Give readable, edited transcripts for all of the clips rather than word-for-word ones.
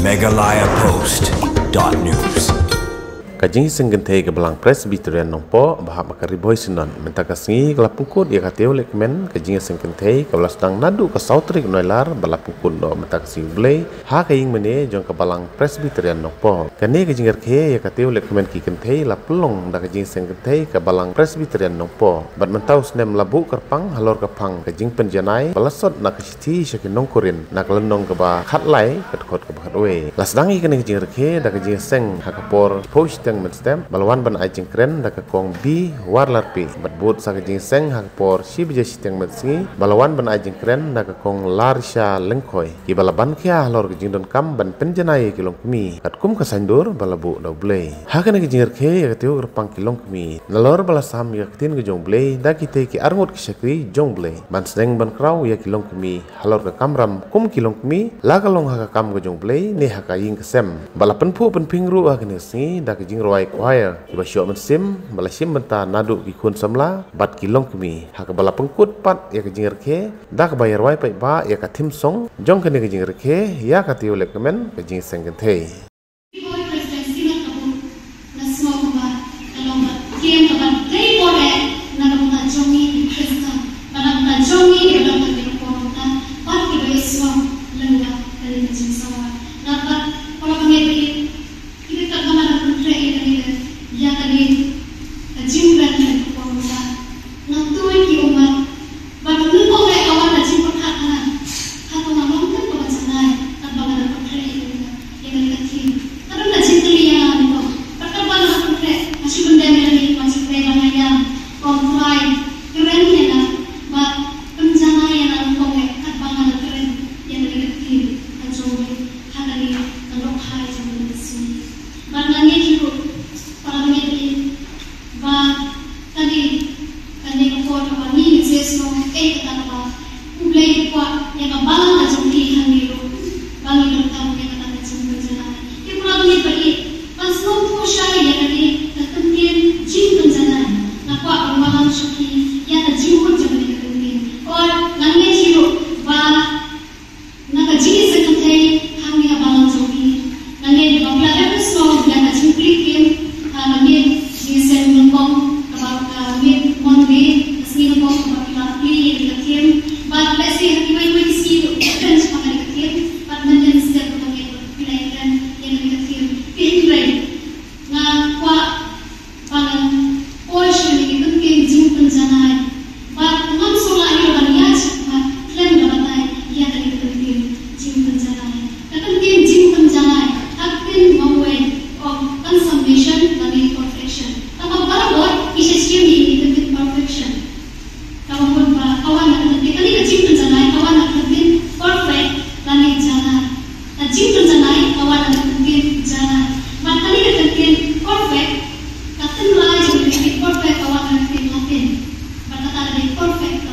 megalayapost.news. Kajing senggentai ke belang Presbyterian nongpo bahap makari boy sinon minta kasingi kelap pungkut ia kateu lekmen kajing senggentai ke belas sedang nadu ke sautrik noilar balap pungkut no minta kasingi boleh ha kaying mene jong ke belang Presbyterian nongpo kane kajing erke ia kateu lekmen ki kentai la pelong da kajing senggentai ke belang Presbyterian nongpo bat mentau senem labu kerpang halor kepang kajing penjanai balasot nak kesiti syakin nongkorin nak lenong ke ba khatlai ketkot ke bakatwe la sedang i kane kajing erke da kajing seng hakapor post menstem balwan ban ajing kren da ka kong bi warlar pi batbut sa jing seng hak por si bija siteng mensi balwan ban ajing kren da ka kong larsha lengkhoi ki balaban kya lor jing don kam ban penjanai kilong kumi kat kum ka sandur balabu da blei ha kana jing rke ya tiu rpang kilong kumi nalor balasam ya tin ke jong blei da kite ki arngot ki sakri jong blei ban seng ban kraw ya kilong kumi halor ka kamram kum kilong kumi la ka long ha ka kam ke jong blei ne ha ka ying kesem balapan pu pen pingru ha kana si da ki Roy choir iba syok mensim balasim benta nadu ki kun samla bat kilong kemi hak bala pengkut pat ya ke jingir ke da ke bayar wai pai ba ya ka tim song jong ke ne ke jingir ke ya ka tiu lekmen ke jing senggen the Perfect,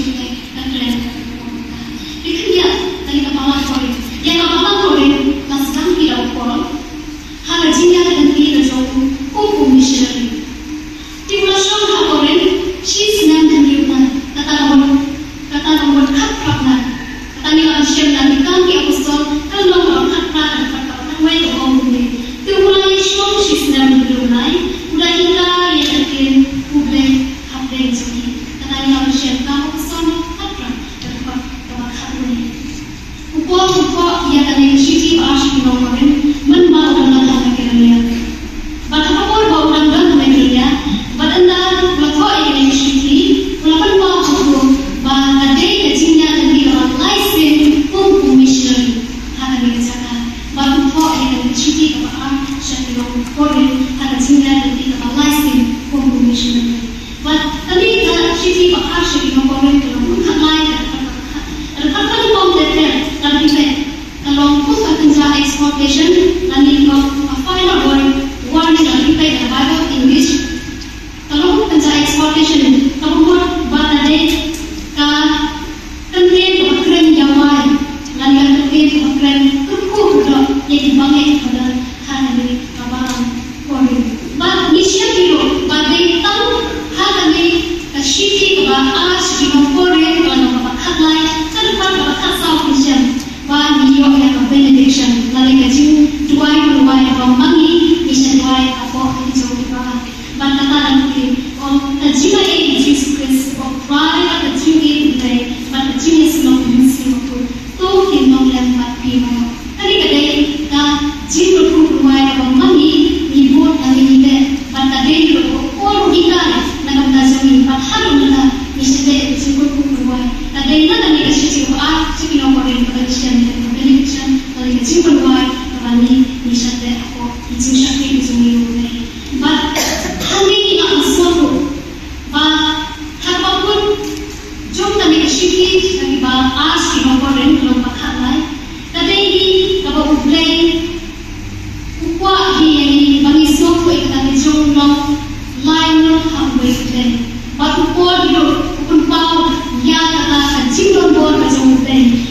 juga dan kalian dikerja dari kepala kore yang kepala kore nasdam tidak ukol hanya jinya dan tidak jauh hukum missionary di belakang kore she's nan dan yunan kata nomor kat prakna kata ni asyam dan ikan di apostol kalau nomor kat prakna dan kata wei to omune di mulai show she's nan dan yunan udah hingga yang akhir publik habis jadi kata ni asyam kamu apostol kat prakna dan kata kata Upo ia kami kecil asyik nomornya menbawa dengan hal kerana bahawa bawa dengan mereka badanda bahawa ia kecil walaupun bawa itu bahawa ada kecilnya dan dia license hukum missionary hal ini sahaja bahawa ia kecil bahawa syarikat nomornya hal kecilnya dan dia license hukum missionary bahawa tadi kecil bahawa syarikat nomornya kalau hal lain kalau pun kerja exportation nanti final warning nanti pada bahasa English kalau kerja exportation kalau pun bahasa deh content bakran jawai nanti content bakran kuku dah jadi banyak pada hari ini kawan warning but mission itu pada tahu hari ini kasih kepada as di Korea kalau bakat lain serta bakat South Asian Wah, niyo yang benediction, lalu kecil dua yang mangi, bisa dua apa itu juga. Bantata nanti, kecil ini Yesus Kristus, dua kecil ini bantata kecil sebelum misi waktu, tu hinom yang mati mau. Tadi kadang kecil dua yang mangi, ibu nanti kita bantata dia orang ikan, nak belajar bahasa mana, bisa deh kecil dua. Kadang nanti kecil sekian orang benediction dari kecil berbuat kami bisa deh aku izin syakir izin ini. But hari ini aku suatu, bah apapun jom kami kecil kami bah as kita orang kalau pakai lain. Tadi ini kalau play upah ini bagi suatu kita jom long line hamwe play. But upah itu upah pau ya kata kecil orang macam play.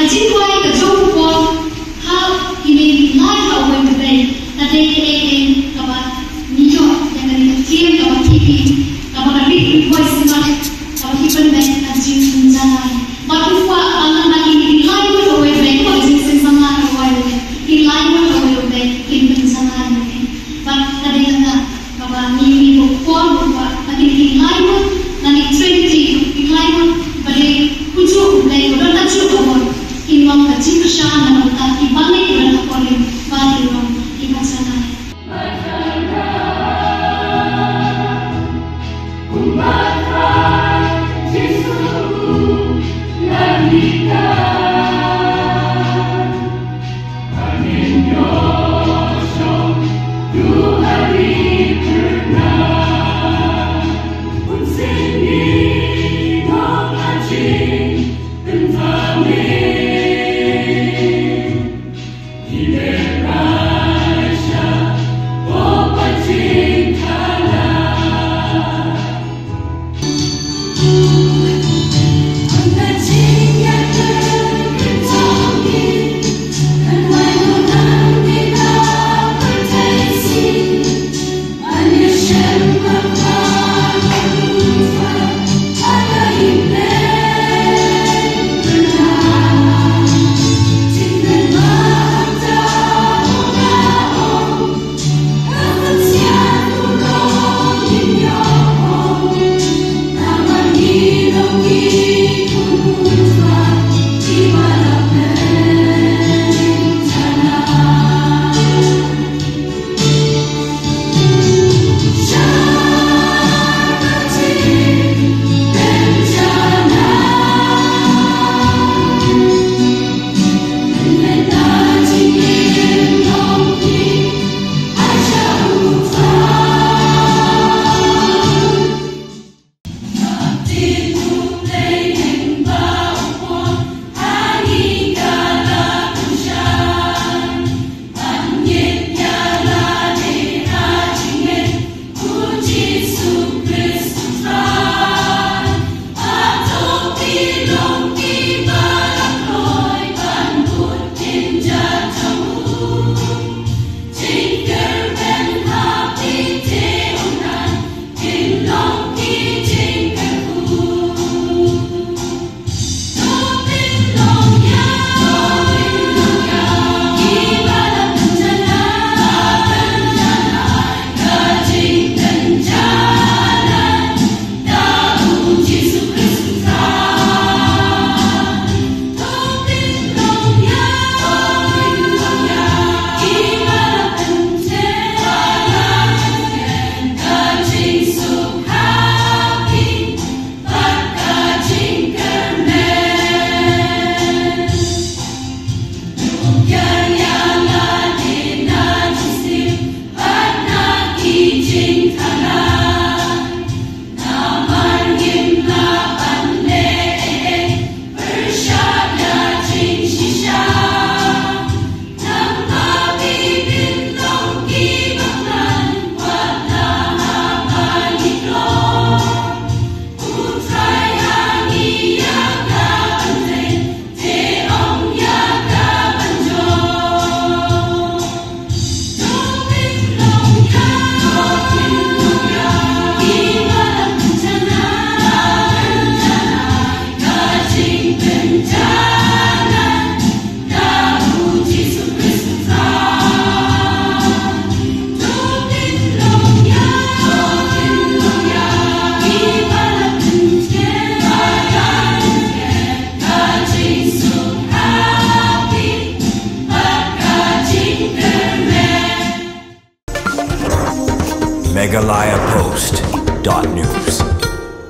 Kecil kuai kejauh pun, hal ini live awal berbeda. Tadi ini kabar niat yang dari kecil kabar TV, kabar radio voice semua, kabar hiburan dan kecil menjalani. Batu kuat alam lagi ini live awal berbeda. Kau izin sesama awal berbeda. Ini live awal berbeda. Ini menjalani. Tadi kata kabar ni pun buat. Tadi ini live, nanti Trinity ini live pada hujung berbeda. Orang tak cuba. Imam kecil kesana mereka ibalik mereka polim balik imam ibadah sana. Umat Yesus,